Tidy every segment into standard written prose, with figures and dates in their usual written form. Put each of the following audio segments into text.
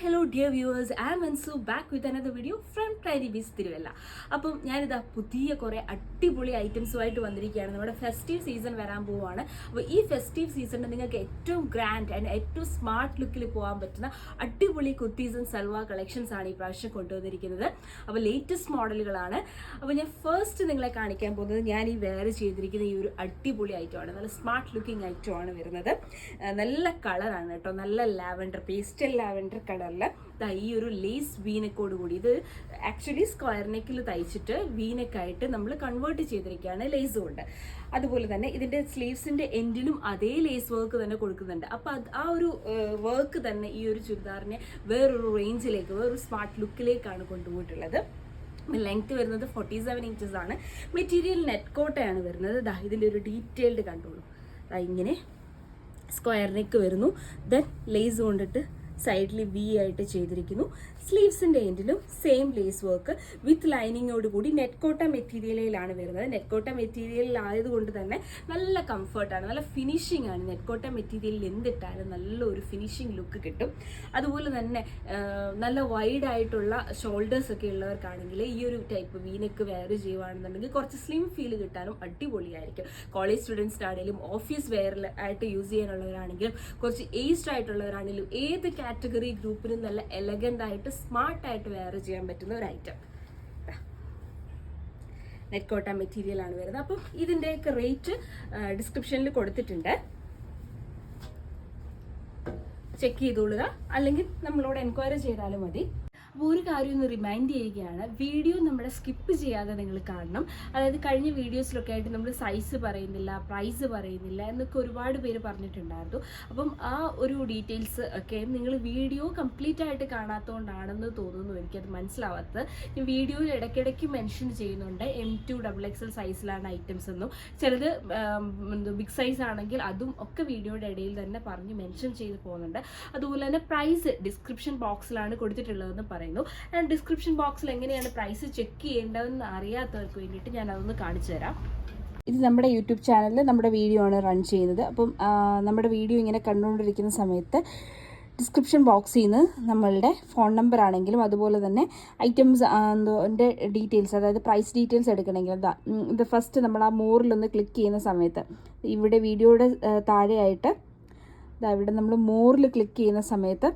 hello dear viewers, I am Ansu back with another video from Tiny Bees Tiruvalla. അപ്പം ഞാനിതാ പുതിയ കുറേ അടിപൊളി ഐറ്റംസുമായിട്ട് വന്നിരിക്കുകയാണ്. നമ്മുടെ ഫെസ്റ്റീവ് സീസൺ വരാൻ പോവുകയാണ്. അപ്പോൾ ഈ ഫെസ്റ്റീവ് സീസണിൽ നിങ്ങൾക്ക് ഏറ്റവും ഗ്രാൻഡ് ആൻഡ് ഏറ്റവും സ്മാർട്ട് ലുക്കിൽ പോകാൻ പറ്റുന്ന അടിപൊളി കുർത്തീസ് ആൻഡ് സൽവാർ കളക്ഷൻസ് ആണ് ഈ പ്രാവശ്യം കൊണ്ടുവന്നിരിക്കുന്നത്. അപ്പോൾ ലേറ്റസ്റ്റ് മോഡലുകളാണ്. അപ്പോൾ ഞാൻ ഫസ്റ്റ് നിങ്ങളെ കാണിക്കാൻ പോകുന്നത് ഞാൻ ഈ വെയർ ചെയ്തിരിക്കുന്ന ഈ ഒരു അടിപൊളി ഐറ്റമാണ്. നല്ല സ്മാർട്ട് ലുക്കിംഗ് ഐറ്റമാണ് വരുന്നത്. നല്ല കളറാണ് കേട്ടോ, നല്ല ലാവൻഡർ, പേസ്റ്റൽ ലാവൻഡർ കളറിൽ ഈ ഒരു ലേസ് വീനെക്കോട് കൂടി. ഇത് ആക്ച്വലി സ്ക്വയർ നെക്കിൽ തയ്ച്ചിട്ട് വീനെക്കായിട്ട് നമ്മൾ കൺവേർട്ട് ചെയ്തിരിക്കുകയാണ് ലേസ് കൊണ്ട്. അതുപോലെ തന്നെ ഇതിൻ്റെ സ്ലീവ്സിൻ്റെ എൻഡിലും അതേ ലേസ് വർക്ക് തന്നെ കൊടുക്കുന്നുണ്ട്. അപ്പോൾ ആ ഒരു വർക്ക് തന്നെ ഈ ഒരു ചുരിദാറിനെ വേറൊരു റേഞ്ചിലേക്ക്, വേറൊരു സ്മാർട്ട് ലുക്കിലേക്കാണ് കൊണ്ടുപോയിട്ടുള്ളത്. ലെങ്ത് വരുന്നത് 47 inches ആണ്. മെറ്റീരിയൽ നെറ്റ് കോട്ടയാണ് വരുന്നത്. ഇതിൻ്റെ ഒരു ഡീറ്റെയിൽഡ് കണ്ടോളൂ. ഇങ്ങനെ സ്ക്വയർ നെക്ക് വരുന്നു. ദെൻ ലേസ് കൊണ്ടിട്ട് സൈഡിൽ വി ആയിട്ട് ചെയ്തിരിക്കുന്നു. സ്ലീവ്സിൻ്റെ എൻഡിലും സെയിം ലേസ് വർക്ക് വിത്ത് ലൈനിങ്ങോട് കൂടി നെറ്റ് കോട്ട മെറ്റീരിയലിലാണ് വരുന്നത്. നെറ്റ് കോട്ട മെറ്റീരിയലിലായതുകൊണ്ട് തന്നെ നല്ല കംഫർട്ടാണ്, നല്ല ഫിനിഷിംഗ് ആണ്. നെറ്റ് കോട്ട മെറ്റീരിയലിൽ എന്തിട്ടാലും നല്ലൊരു ഫിനിഷിംഗ് ലുക്ക് കിട്ടും. അതുപോലെ തന്നെ നല്ല വൈഡ് ആയിട്ടുള്ള ഷോൾഡേഴ്സ് ഒക്കെ ഉള്ളവർക്കാണെങ്കിൽ ഈ ഒരു ടൈപ്പ് വീനെക്ക് വെയർ ചെയ്യുകയാണെന്നുണ്ടെങ്കിൽ കുറച്ച് സ്ലിം ഫീൽ കിട്ടാനും അടിപൊളിയായിരിക്കും. കോളേജ് സ്റ്റുഡൻസിനാണെങ്കിലും ഓഫീസ് വെയർ ആയിട്ട് യൂസ് ചെയ്യാനുള്ളവരാണെങ്കിലും കുറച്ച് ഏജ്ഡ് ആയിട്ടുള്ളവരാണെങ്കിലും ഏത് കാറ്റഗറി ഗ്രൂപ്പിനും നല്ല എലഗൻ്റ് ആയിട്ട് സ്മാർട്ടായിട്ട് വെയർ ചെയ്യാൻ പറ്റുന്ന ഒരു ഐറ്റം. നെറ്റ് കോട്ട മെറ്റീരിയൽ ആണ് വരുന്നത്. അപ്പം ഇതിൻ്റെയൊക്കെ റേറ്റ് ഡിസ്ക്രിപ്ഷനിൽ കൊടുത്തിട്ടുണ്ട്, ചെക്ക് ചെയ്തോളുക. അല്ലെങ്കിൽ നമ്മളോട് എൻക്വയറി ചെയ്താലും മതി. അപ്പോൾ ഒരു കാര്യം ഒന്ന് റിമൈൻഡ് ചെയ്യുകയാണ്, വീഡിയോ നമ്മുടെ സ്കിപ്പ് ചെയ്യാതെ നിങ്ങൾ കാണണം. അതായത് കഴിഞ്ഞ വീഡിയോസിലൊക്കെ ആയിട്ട് നമ്മൾ സൈസ് പറയുന്നില്ല, പ്രൈസ് പറയുന്നില്ല എന്നൊക്കെ ഒരുപാട് പേര് പറഞ്ഞിട്ടുണ്ടായിരുന്നു. അപ്പം ആ ഒരു ഡീറ്റെയിൽസ് ഒക്കെ നിങ്ങൾ വീഡിയോ കംപ്ലീറ്റ് ആയിട്ട് കാണാത്തതുകൊണ്ടാണെന്ന് തോന്നുന്നു, എനിക്കത് മനസ്സിലാവാത്തത്. ഞാൻ വീഡിയോയിൽ ഇടയ്ക്കിടയ്ക്ക് മെൻഷൻ ചെയ്യുന്നുണ്ട് M2 XXL സൈസിലാണ് ഐറ്റംസ് എന്നും, ചിലത് ബിഗ് സൈസ് ആണെങ്കിൽ അതും ഒക്കെ വീഡിയോയുടെ ഇടയിൽ തന്നെ പറഞ്ഞ് മെൻഷൻ ചെയ്ത് പോകുന്നുണ്ട്. അതുപോലെ തന്നെ പ്രൈസ് ഡിസ്ക്രിപ്ഷൻ ബോക്സിലാണ് കൊടുത്തിട്ടുള്ളതെന്ന് പറയുന്നു. ആൻഡ് ഡിസ്ക്രിപ്ഷൻ ബോക്സിൽ എങ്ങനെയാണ് പ്രൈസ് ചെക്ക് ചെയ്യേണ്ടതെന്ന് അറിയാത്തവർക്ക് വേണ്ടിയിട്ട് ഞാൻ അതൊന്ന് കാണിച്ചു തരാം. ഇത് നമ്മുടെ യൂട്യൂബ് ചാനലിൽ നമ്മുടെ വീഡിയോ ആണ് റൺ ചെയ്യുന്നത്. അപ്പം നമ്മുടെ വീഡിയോ ഇങ്ങനെ കണ്ടുകൊണ്ടിരിക്കുന്ന സമയത്ത് ഡിസ്ക്രിപ്ഷൻ ബോക്സിൽ നിന്ന് നമ്മളുടെ ഫോൺ നമ്പർ ആണെങ്കിലും അതുപോലെ തന്നെ ഐറ്റംസ് എൻ്റെ ഡീറ്റെയിൽസ്, അതായത് പ്രൈസ് ഡീറ്റെയിൽസ് എടുക്കണമെങ്കിൽ ഇത് ഫസ്റ്റ് നമ്മൾ ആ മോറിലൊന്ന് ക്ലിക്ക് ചെയ്യുന്ന സമയത്ത് ഇവിടെ വീഡിയോയുടെ താഴെയായിട്ട് ഇവിടെ നമ്മൾ മോറിൽ ക്ലിക്ക് ചെയ്യുന്ന സമയത്ത്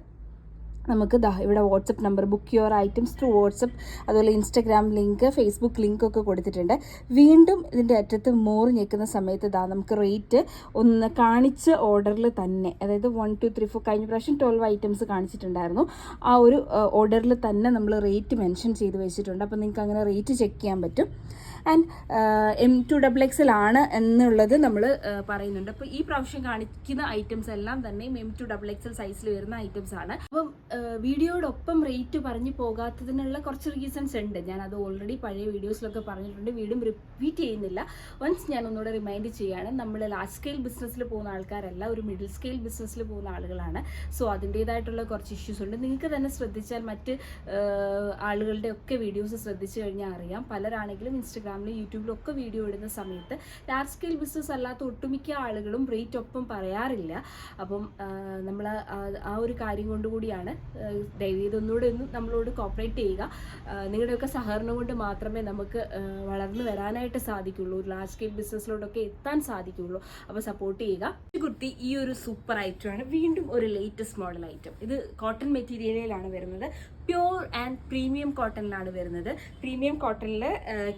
നമുക്ക് ഇവിടെ WhatsApp number, book your items through WhatsApp, അതുപോലെ ഇൻസ്റ്റഗ്രാം ലിങ്ക്, ഫേസ്ബുക്ക് ലിങ്ക് ഒക്കെ കൊടുത്തിട്ടുണ്ട്. വീണ്ടും ഇതിൻ്റെ അറ്റത്ത് മോറ് ഞെക്കുന്ന സമയത്ത് നമുക്ക് റേറ്റ് ഒന്ന് കാണിച്ച ഓർഡറിൽ തന്നെ, അതായത് 1 2 3 4 കഴിഞ്ഞ പ്രാവശ്യം 12 ഐറ്റംസ് കാണിച്ചിട്ടുണ്ടായിരുന്നു. ആ ഒരു ഓർഡറിൽ തന്നെ നമ്മൾ റേറ്റ് മെൻഷൻ ചെയ്ത് വെച്ചിട്ടുണ്ട്. അപ്പോൾ നിങ്ങൾക്ക് അങ്ങനെ റേറ്റ് ചെക്ക് ചെയ്യാൻ പറ്റും. ആൻഡ് M2 XXL ആണ് എന്നുള്ളത് നമ്മൾ പറയുന്നുണ്ട്. അപ്പോൾ ഈ പ്രാവശ്യം കാണിക്കുന്ന ഐറ്റംസ് എല്ലാം തന്നെ M2 XXL സൈസിൽ വരുന്ന ഐറ്റംസ് ആണ്. അപ്പം വീഡിയോടൊപ്പം റേറ്റ് പറഞ്ഞു പോകാത്തതിനുള്ള കുറച്ച് റീസൺസ് ഉണ്ട്. ഞാനത് ഓൾറെഡി പഴയ വീഡിയോസിലൊക്കെ പറഞ്ഞിട്ടുണ്ട്, വീണ്ടും റിപ്പീറ്റ് ചെയ്യുന്നില്ല. വൺസ് ഞാൻ ഒന്നുകൂടെ റിമൈൻഡ് ചെയ്യുകയാണ്, നമ്മൾ ലാർജ് സ്കെയിൽ ബിസിനസ്സിൽ പോകുന്ന ആൾക്കാരല്ല, ഒരു മിഡിൽ സ്കെയിൽ ബിസിനസ്സിൽ പോകുന്ന ആളുകളാണ്. സോ അതിൻ്റേതായിട്ടുള്ള കുറച്ച് ഇഷ്യൂസ് ഉണ്ട്. നിങ്ങൾക്ക് തന്നെ ശ്രദ്ധിച്ചാൽ മറ്റ് ആളുകളുടെ ഒക്കെ വീഡിയോസ് ശ്രദ്ധിച്ചു കഴിഞ്ഞാൽ അറിയാം, പലരാണെങ്കിലും ഇൻസ്റ്റഗ്രാമിലും യൂട്യൂബിലും ഒക്കെ വീഡിയോ ഇടുന്ന സമയത്ത് ലാർജ് സ്കെയിൽ ബിസിനസ് അല്ലാത്ത ഒട്ടുമിക്ക ആളുകളും റേറ്റ് ഒപ്പം പറയാറില്ല. അപ്പം നമ്മൾ ആ ഒരു കാര്യം കൊണ്ടുകൂടിയാണ്. ദയവ് ഇതൊന്നുകൂടെ ഒന്ന് നമ്മളോട് കോപ്പറേറ്റ് ചെയ്യുക. നിങ്ങളുടെയൊക്കെ സഹകരണം കൊണ്ട് മാത്രമേ നമുക്ക് വളർന്നു വരാനായിട്ട് സാധിക്കുള്ളൂ, ഒരു ലാർജ് സ്കെയിൽ ബിസിനസ്സിലോട്ടൊക്കെ എത്താൻ സാധിക്കുള്ളൂ. അപ്പോൾ സപ്പോർട്ട് ചെയ്യുക. കുർത്തി ഈ ഒരു സൂപ്പർ ഐറ്റമാണ്, വീണ്ടും ഒരു ലേറ്റസ്റ്റ് മോഡൽ ഐറ്റം. ഇത് കോട്ടൺ മെറ്റീരിയലിലാണ് വരുന്നത്, പ്യോർ ആൻഡ് പ്രീമിയം കോട്ടണിലാണ് വരുന്നത്. പ്രീമിയം കോട്ടണിൽ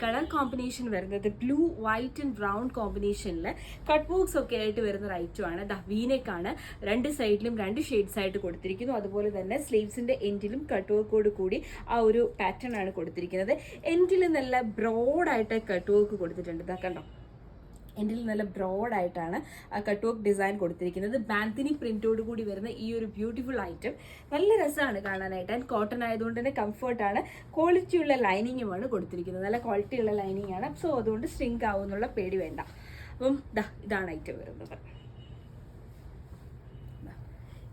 കളർ കോമ്പിനേഷൻ വരുന്നത് ബ്ലൂ, വൈറ്റ് ആൻഡ് ബ്രൗൺ കോമ്പിനേഷനിൽ കട്ട് വർക്ക്സ് ഒക്കെ ആയിട്ട് വരുന്ന ഒരു ഐറ്റമാണ്. വീനെക്കാണ്, രണ്ട് സൈഡിലും 2 ഷെയ്ഡ്സ് ആയിട്ട് കൊടുത്തിരിക്കുന്നു. അതുപോലെ തന്നെ സ്ലീവ്സിൻ്റെ എൻഡിലും കട്ട് വർക്കോട് കൂടി ആ ഒരു പാറ്റേൺ ആണ് കൊടുത്തിരിക്കുന്നത്. എൻഡിൽ നല്ല ബ്രോഡായിട്ട് കട്ട് വർക്ക് കൊടുത്തിട്ടുണ്ട്. കണ്ടോ, എൻഡിൽ നല്ല ബ്രോഡായിട്ടാണ് ആ കട്ട് വർക്ക് ഡിസൈൻ കൊടുത്തിരിക്കുന്നത്. ബാന്തിനി പ്രിന്റോട് കൂടി വരുന്ന ഈ ഒരു ബ്യൂട്ടിഫുൾ ഐറ്റം നല്ല രസമാണ് കാണാനായിട്ട്. ആൻഡ് കോട്ടൺ ആയതുകൊണ്ട് തന്നെ കംഫർട്ടാണ്. ക്വാളിറ്റിയുള്ള ലൈനിങ്ങുമാണ് കൊടുത്തിരിക്കുന്നത്, നല്ല ക്വാളിറ്റിയുള്ള ലൈനിങ് ആണ്. സോ അതുകൊണ്ട് സ്ട്രിങ്ക് ആവുമെന്നുള്ള പേടി വേണ്ട. അപ്പം ഇതാണ് ഐറ്റം വരുന്നത്.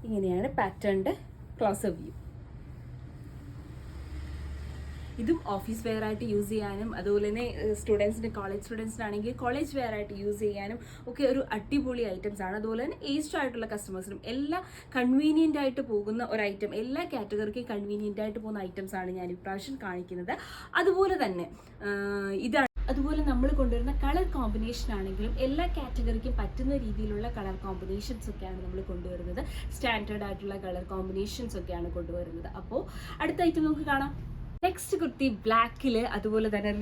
ഇങ്ങനെയാണ് പാറ്റേണിൻ്റെ ക്ലോസർ വ്യൂ. ഇതും ഓഫീസ് വെയർ ആയിട്ട് യൂസ് ചെയ്യാനും അതുപോലെ തന്നെ സ്റ്റുഡൻസിന് കോളേജ് സ്റ്റുഡൻസിനാണെങ്കിൽ കോളേജ് വെയർ ആയിട്ട് യൂസ് ചെയ്യാനും ഒക്കെ ഒരു അടിപൊളി ഐറ്റംസ് ആണ്. അതുപോലെ തന്നെ ഏജ്ഡ് ആയിട്ടുള്ള കസ്റ്റമേഴ്സിനും എല്ലാം കൺവീനിയൻ്റ് ആയിട്ട് പോകുന്ന ഒരു ഐറ്റം, എല്ലാ കാറ്റഗറിക്കും കൺവീനിയൻ്റ് ആയിട്ട് പോകുന്ന ഐറ്റംസ് ആണ് ഞാൻ ഇപ്രാവശ്യം കാണിക്കുന്നത്. അതുപോലെ തന്നെ ഇതാണ്. അതുപോലെ നമ്മൾ കൊണ്ടുവരുന്ന കളർ കോമ്പിനേഷൻ ആണെങ്കിലും എല്ലാ കാറ്റഗറിക്കും പറ്റുന്ന രീതിയിലുള്ള കളർ കോമ്പിനേഷൻസ് ഒക്കെയാണ് നമ്മൾ കൊണ്ടുവരുന്നത്. സ്റ്റാൻഡേർഡ് ആയിട്ടുള്ള കളർ കോമ്പിനേഷൻസ് ഒക്കെയാണ് കൊണ്ടുവരുന്നത്. അപ്പോൾ അടുത്ത ഐറ്റം നമുക്ക് കാണാം. നെക്സ്റ്റ് കുർത്തി ബ്ലാക്കിൽ അതുപോലെ തന്നെ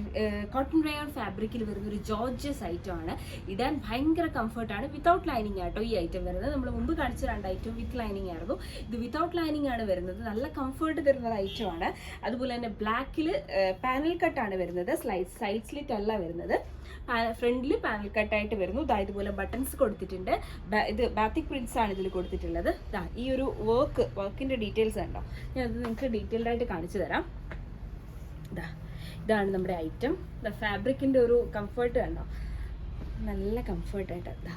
കോട്ടൺ റയോൺ ഫാബ്രിക്കിൽ വരുന്ന ഒരു ജോർജസ് ഐറ്റം ആണ്. ഇടാൻ ഭയങ്കര കംഫർട്ടാണ്. വിത്തൗട്ട് ലൈനിങ് ആട്ടോ ഈ ഐറ്റം വരുന്നത്. നമ്മൾ മുമ്പ് കാണിച്ച 2 ഐറ്റം വിത്ത് ലൈനിങ് ആയിരുന്നു. ഇത് വിത്തൗട്ട് ലൈനിങ് ആണ് വരുന്നത്. നല്ല കംഫർട്ട് തരുന്ന ഒരു ഐറ്റം ആണ്. അതുപോലെ തന്നെ ബ്ലാക്കിൽ പാനൽ കട്ടാണ് വരുന്നത്. സൈഡ് സ്ലിറ്റ് അല്ല വരുന്നത്. ഫ്രണ്ടിൽ പാനൽ കട്ടായിട്ട് വരുന്നു. ഇതുപോലെ ബട്ടൺസ് കൊടുത്തിട്ടുണ്ട്. ഇത് ബാത്തിക് പ്രിന്റ്സ് ആണ് ഇതിൽ കൊടുത്തിട്ടുള്ളത്. ഈ ഒരു വർക്കിൻ്റെ ഡീറ്റെയിൽസ് ഉണ്ടോ, ഞാനത് നിങ്ങൾക്ക് ഡീറ്റെയിൽഡ് ആയിട്ട് കാണിച്ചു തരാം. ഇതാണ് നമ്മുടെ ഐറ്റം. ഫാബ്രിക്കിൻ്റെ ഒരു കംഫർട്ട് കണ്ടോ, നല്ല കംഫർട്ടായിട്ട്.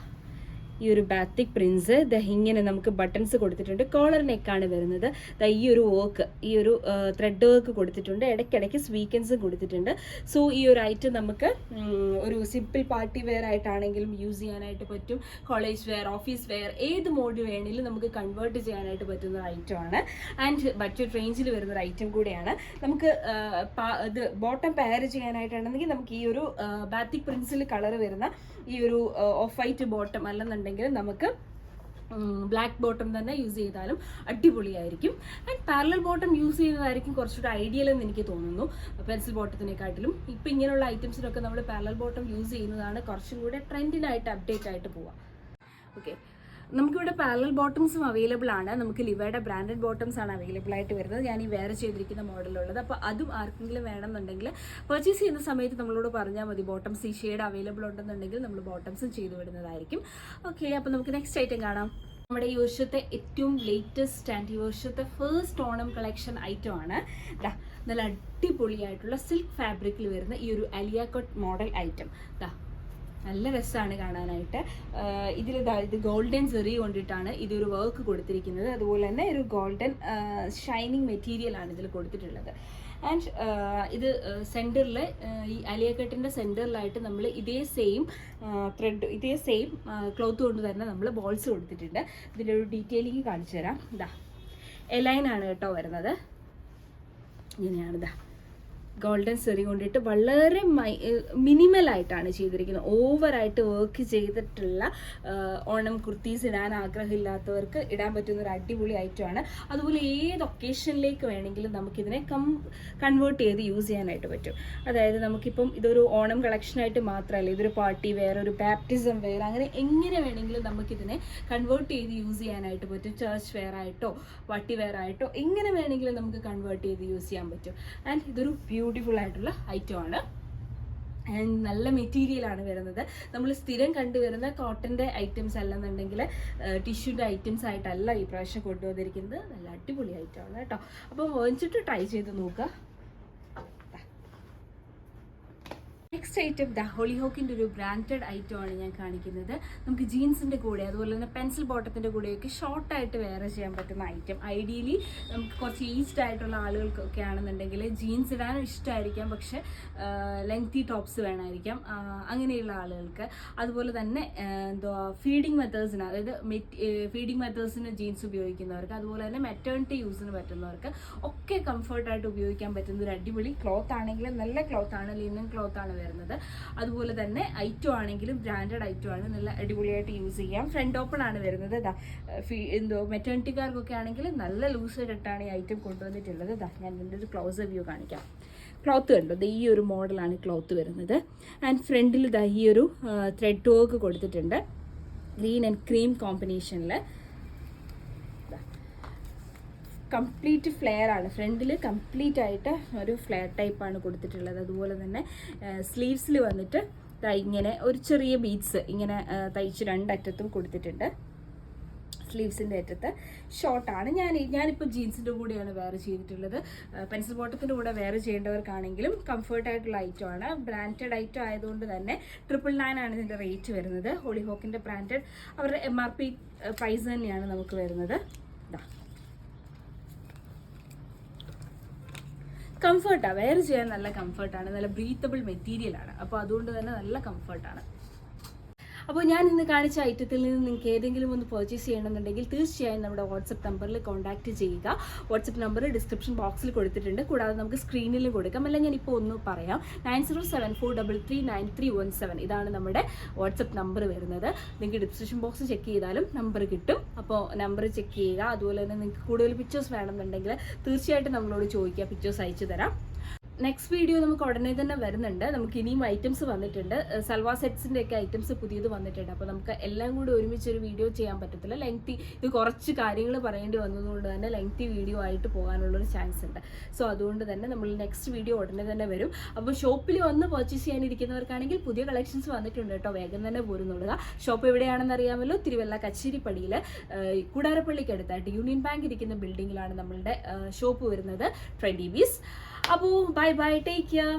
ഈ ഒരു ബാത്തിക് പ്രിൻസ് ഇങ്ങനെ നമുക്ക് ബട്ടൺസ് കൊടുത്തിട്ടുണ്ട്. കോളർ നെക്കാണ് വരുന്നത്. ഈ ഒരു വർക്ക്, ഈ ഒരു ത്രെഡ് വർക്ക് കൊടുത്തിട്ടുണ്ട്. ഇടയ്ക്കിടയ്ക്ക് സ്വീക്കൻസും കൊടുത്തിട്ടുണ്ട്. സോ ഈ ഒരു ഐറ്റം നമുക്ക് ഒരു സിമ്പിൾ പാർട്ടി വെയർ ആയിട്ടാണെങ്കിലും യൂസ് ചെയ്യാനായിട്ട് പറ്റും. കോളേജ് വെയർ, ഓഫീസ് വെയർ, ഏത് മോഡ് വേണമെങ്കിലും നമുക്ക് കൺവേർട്ട് ചെയ്യാനായിട്ട് പറ്റുന്ന ഒരു ഐറ്റമാണ്. ആൻഡ് ബഡ്ജറ്റ് റേഞ്ചിൽ വരുന്ന ഒരു ഐറ്റം കൂടെയാണ്. നമുക്ക് ഇത് ബോട്ടം പെയർ ചെയ്യാനായിട്ടാണെങ്കിൽ നമുക്ക് ഈ ഒരു ബാത്തിക് പ്രിൻസിൽ കളർ വരുന്ന ഈ ഒരു ഓഫ് വൈറ്റ് ബോട്ടം അല്ലെന്നുണ്ടെങ്കിൽ നമുക്ക് ബ്ലാക്ക് ബോട്ടം തന്നെ യൂസ് ചെയ്താലും അടിപൊളിയായിരിക്കും. ആൻഡ് പാരലൽ ബോട്ടം യൂസ് ചെയ്യുന്നതായിരിക്കും കുറച്ചുകൂടെ ഐഡിയൽ എന്ന് എനിക്ക് തോന്നുന്നു പെൻസിൽ ബോട്ടത്തിനെക്കാട്ടിലും. ഇപ്പം ഇങ്ങനെയുള്ള ഐറ്റംസിനൊക്കെ നമ്മൾ പാരലൽ ബോട്ടം യൂസ് ചെയ്യുന്നതാണ് കുറച്ചും കൂടെ ട്രെൻഡിനായിട്ട് അപ്ഡേറ്റ് ആയിട്ട് പോവാം. ഓക്കെ, നമുക്കിവിടെ പാരലൽ ബോട്ടംസും അവൈലബിൾ ആണ്. നമുക്ക് ലിവയുടെ ബ്രാൻഡഡ് ബോട്ടംസ് ആണ് അവൈലബിൾ ആയിട്ട് വരുന്നത്. ഞാൻ ഈ വെയർ ചെയ്തിരിക്കുന്ന മോഡലുള്ളത്. അപ്പോൾ അതും ആർക്കെങ്കിലും വേണമെന്നുണ്ടെങ്കിൽ പർച്ചേസ് ചെയ്യുന്ന സമയത്ത് നമ്മളോട് പറഞ്ഞാൽ മതി. ബോട്ടംസ് ഈ ഷെയ്ഡ് അവൈലബിൾ ഉണ്ടെന്നുണ്ടെങ്കിൽ നമ്മൾ ബോട്ടംസും ചെയ്തു വിടുന്നതായിരിക്കും. ഓക്കെ, അപ്പോൾ നമുക്ക് നെക്സ്റ്റ് ഐറ്റം കാണാം. നമ്മുടെ ഈ വർഷത്തെ ഏറ്റവും ലേറ്റസ്റ്റ് ആൻഡ് ഈ വർഷത്തെ ഫസ്റ്റ് ഓണം കളക്ഷൻ ഐറ്റം ആണ്. നല്ല അടിപൊളിയായിട്ടുള്ള സിൽക്ക് ഫാബ്രിക്കിൽ വരുന്ന ഈ ഒരു അലിയ കട്ട് മോഡൽ ഐറ്റം. നല്ല രസമാണ് കാണാനായിട്ട്. ഇത് ഗോൾഡൻ സെറി കൊണ്ടിട്ടാണ് ഇതൊരു വർക്ക് കൊടുത്തിരിക്കുന്നത്. അതുപോലെ തന്നെ ഒരു ഗോൾഡൻ ഷൈനിങ് മെറ്റീരിയൽ ആണ് ഇതിൽ കൊടുത്തിട്ടുള്ളത്. ആൻഡ് ഇത് സെൻറ്ററിൽ ഈ അലിയ കട്ടിൻ്റെ സെൻറ്ററിലായിട്ട് നമ്മൾ ഇതേ സെയിം ക്ലോത്ത് കൊണ്ട് തന്നെ നമ്മൾ ബോൾസ് കൊടുത്തിട്ടുണ്ട്. ഇതിൻ്റെ ഒരു ഡീറ്റെയിലിംഗ് കാണിച്ചു തരാം. എലൈനാണ് കേട്ടോ വരുന്നത്. ഇങ്ങനെയാണ്. ഗോൾഡൻ സെറി കൊണ്ടിട്ട് വളരെ മിനിമലായിട്ടാണ് ചെയ്തിരിക്കുന്നത്. ഓവറായിട്ട് വർക്ക് ചെയ്തിട്ടുള്ള ഓണം കുർത്തീസ് ഇടാൻ ആഗ്രഹമില്ലാത്തവർക്ക് ഇടാൻ പറ്റുന്ന ഒരു അടിപൊളി ഐറ്റമാണ്. അതുപോലെ ഏത് ഒക്കേഷനിലേക്ക് വേണമെങ്കിലും നമുക്കിതിനെ കൺവേർട്ട് ചെയ്ത് യൂസ് ചെയ്യാനായിട്ട് പറ്റും. അതായത് നമുക്കിപ്പം ഇതൊരു ഓണം കളക്ഷനായിട്ട് മാത്രമല്ല, ഇതൊരു പാർട്ടി വെയർ, ഒരു ബാപ്റ്റിസം വെയർ, അങ്ങനെ എങ്ങനെ വേണമെങ്കിലും നമുക്കിതിനെ കൺവേർട്ട് ചെയ്ത് യൂസ് ചെയ്യാനായിട്ട് പറ്റും. ചർച്ച് വെയർ ആയിട്ടോ പാർട്ടി വെയർ ആയിട്ടോ എങ്ങനെ വേണമെങ്കിലും നമുക്ക് കൺവേർട്ട് ചെയ്ത് യൂസ് ചെയ്യാൻ പറ്റും. ആൻഡ് ഇതൊരു ബ്യൂട്ടിഫുൾ ആയിട്ടുള്ള ഐറ്റം ആണ്. ആൻഡ് നല്ല മെറ്റീരിയലാണ് വരുന്നത്. നമ്മൾ സ്ഥിരം കണ്ടുവരുന്ന കോട്ടൻ്റെ ഐറ്റംസ് അല്ലെന്നുണ്ടെങ്കിൽ ടിഷ്യൂൻ്റെ ഐറ്റംസ് ആയിട്ടല്ല ഈ പ്രാവശ്യം കൊണ്ടുവന്നിരിക്കുന്നത്. നല്ല അടിപൊളി ഐറ്റമാണ് കേട്ടോ. അപ്പോൾ വാങ്ങിച്ചിട്ട് ട്രൈ ചെയ്ത് നോക്കുക. നെക്സ്റ്റ് ഐറ്റം ഹോളി ഹോക്കിൻ്റെ ഒരു ബ്രാൻഡഡ് ഐറ്റമാണ് ഞാൻ കാണിക്കുന്നത്. നമുക്ക് ജീൻസിൻ്റെ കൂടെ അതുപോലെ തന്നെ പെൻസിൽ ബോട്ടത്തിൻ്റെ കൂടെയൊക്കെ ഷോർട്ടായിട്ട് വെയർ ചെയ്യാൻ പറ്റുന്ന ഐറ്റം. ഐഡിയലി നമുക്ക് കുറച്ച് ഈസ്റ്റ് ആയിട്ടുള്ള ആളുകൾക്കൊക്കെ ആണെന്നുണ്ടെങ്കിൽ ജീൻസ് ഇടാനും ഇഷ്ടമായിരിക്കാം, പക്ഷെ ലെങ്തി ടോപ്സ് വേണമായിരിക്കാം അങ്ങനെയുള്ള ആളുകൾക്ക്. അതുപോലെ തന്നെ ഫീഡിങ് മെത്തേഡ്സിന്, അതായത് ഫീഡിങ് മെത്തേഡ്സിന് ജീൻസ് ഉപയോഗിക്കുന്നവർക്ക്, അതുപോലെ തന്നെ മെറ്റേണിറ്റി യൂസിന് പറ്റുന്നവർക്ക് ഒക്കെ കംഫർട്ടായിട്ട് ഉപയോഗിക്കാൻ പറ്റുന്ന ഒരു അടിപൊളി ക്ലോത്ത് ആണെങ്കിലും നല്ല ക്ലോത്താണ്, ലിനൻ ക്ലോത്താണ് വരുന്നത്. അതുപോലെ തന്നെ ഐറ്റം ആണെങ്കിലും ബ്രാൻഡഡ് ഐറ്റം ആണ്, നല്ല അടിപൊളിയായിട്ട് യൂസ് ചെയ്യാം. ഫ്രണ്ട് ഓപ്പൺ ആണ് വരുന്നത്. മെറ്റേണിറ്റിക്കാർക്കൊക്കെ ആണെങ്കിൽ നല്ല ലൂസ് ഇട്ടാണ് ഈ ഐറ്റം കൊണ്ടുവന്നിട്ടുള്ളത്. ഞാൻ ഇതിൻ്റെ ഒരു ക്ലോസ് വ്യൂ കാണിക്കാം. ക്ലോത്ത് കണ്ടോ, ഈ ഒരു മോഡലാണ് ക്ലോത്ത് വരുന്നത്. ആൻഡ് ഫ്രണ്ടിൽ ഈ ഒരു ത്രെഡ് വർക്ക് കൊടുത്തിട്ടുണ്ട് ഗ്രീൻ ആൻഡ് ക്രീം കോമ്പിനേഷനിൽ. കംപ്ലീറ്റ് ഫ്ലെയർ ആണ്. ഫ്രണ്ടിൽ കംപ്ലീറ്റ് ആയിട്ട് ഒരു ഫ്ലെയർ ടൈപ്പാണ് കൊടുത്തിട്ടുള്ളത്. അതുപോലെ തന്നെ സ്ലീവ്സിൽ വന്നിട്ട് ഇങ്ങനെ ഒരു ചെറിയ ബീഡ്സ് ഇങ്ങനെ തയ്ച്ച് രണ്ടറ്റത്തും കൊടുത്തിട്ടുണ്ട്. സ്ലീവ്സിൻ്റെ അറ്റത്ത് ഷോർട്ടാണ്. ഞാനിപ്പോൾ ജീൻസിൻ്റെ കൂടെയാണ് വെയർ ചെയ്തിട്ടുള്ളത്. പെൻസിൽ ബോട്ടത്തിൻ്റെ കൂടെ വെയർ ചെയ്യേണ്ടവർക്കാണെങ്കിലും കംഫർട്ടായിട്ടുള്ള ഐറ്റമാണ്. ബ്രാൻഡഡ് ഐറ്റം ആയതുകൊണ്ട് തന്നെ 999 ആണ് ഇതിൻ്റെ റേറ്റ് വരുന്നത്. ഹോളി ഹോക്കിൻ്റെ ബ്രാൻഡഡ് അവരുടെ MRP പ്രൈസ് തന്നെയാണ് നമുക്ക് വരുന്നത്. കംഫർട്ടാണ്, വെയർ ചെയ്യാൻ നല്ല കംഫർട്ടാണ്, നല്ല ബ്രീത്തബിൾ മെറ്റീരിയലാണ്. അപ്പോൾ അതുകൊണ്ട് തന്നെ നല്ല കംഫർട്ടാണ്. അപ്പോൾ ഞാൻ ഇന്ന് കാണിച്ച ഐറ്റത്തിൽ നിന്ന് നിങ്ങൾക്ക് ഏതെങ്കിലും ഒന്ന് പർച്ചേസ് ചെയ്യണമെന്നുണ്ടെങ്കിൽ തീർച്ചയായും നമ്മുടെ വാട്സപ്പ് നമ്പറിൽ കോൺടാക്റ്റ് ചെയ്യുക. വാട്സപ്പ് നമ്പർ ഡിസ്ക്രിപ്ഷൻ ബോക്സിൽ കൊടുത്തിട്ടുണ്ട്, കൂടാതെ നമുക്ക് സ്ക്രീനിലും കൊടുക്കാം. അല്ല ഞാനിപ്പോൾ ഒന്ന് പറയാം, 9074339317 ഇതാണ് നമ്മുടെ വാട്സപ്പ് നമ്പർ വരുന്നത്. നിങ്ങൾക്ക് ഡിസ്ക്രിപ്ഷൻ ബോക്സ് ചെക്ക് ചെയ്താലും നമ്പർ കിട്ടും. അപ്പോൾ നമ്പർ ചെക്ക് ചെയ്യുക. അതുപോലെ തന്നെ നിങ്ങൾക്ക് കൂടുതൽ പിക്ചേഴ്സ് വേണമെന്നുണ്ടെങ്കിൽ തീർച്ചയായിട്ടും നമ്മളോട് ചോദിക്കുക, പിക്ചേഴ്സ് അയച്ചു തരാം. നെക്സ്റ്റ് വീഡിയോ നമുക്ക് ഉടനെ തന്നെ വരുന്നുണ്ട്. നമുക്ക് ഇനിയും ഐറ്റംസ് വന്നിട്ടുണ്ട്, സൽവാർ സെറ്റ്സിൻ്റെ ഒക്കെ ഐറ്റംസ് പുതിയത് വന്നിട്ടുണ്ട്. അപ്പോൾ നമുക്ക് എല്ലാം കൂടി ഒരുമിച്ച് ഒരു വീഡിയോ ചെയ്യാൻ പറ്റത്തില്ല, ലെങ്തി, ഇത് കുറച്ച് കാര്യങ്ങൾ പറയേണ്ടി വന്നതുകൊണ്ട് തന്നെ ലെങ്തി വീഡിയോ ആയിട്ട് പോകാനുള്ളൊരു ചാൻസ് ഉണ്ട്. സോ അതുകൊണ്ട് തന്നെ നമ്മൾ നെക്സ്റ്റ് വീഡിയോ ഉടനെ തന്നെ വരും. അപ്പോൾ ഷോപ്പിൽ വന്ന് പർച്ചേസ് ചെയ്യാനിരിക്കുന്നവർക്കാണെങ്കിൽ പുതിയ കളക്ഷൻസ് വന്നിട്ടുണ്ട് കേട്ടോ, വേഗം തന്നെ പോരുന്നുള്ളുക. ഷോപ്പ് എവിടെയാണെന്ന് അറിയാമല്ലോ, തിരുവല്ല കച്ചേരിപ്പടിയിൽ കൂടാരപ്പള്ളിക്ക് അടുത്തായിട്ട് യൂണിയൻ ബാങ്ക് ഇരിക്കുന്ന ബിൽഡിങ്ങിലാണ് നമ്മളുടെ ഷോപ്പ് വരുന്നത്, 20 ബീസ്. അപ്പോൾ ബൈ ബൈ, ടേക്ക് കെയർ.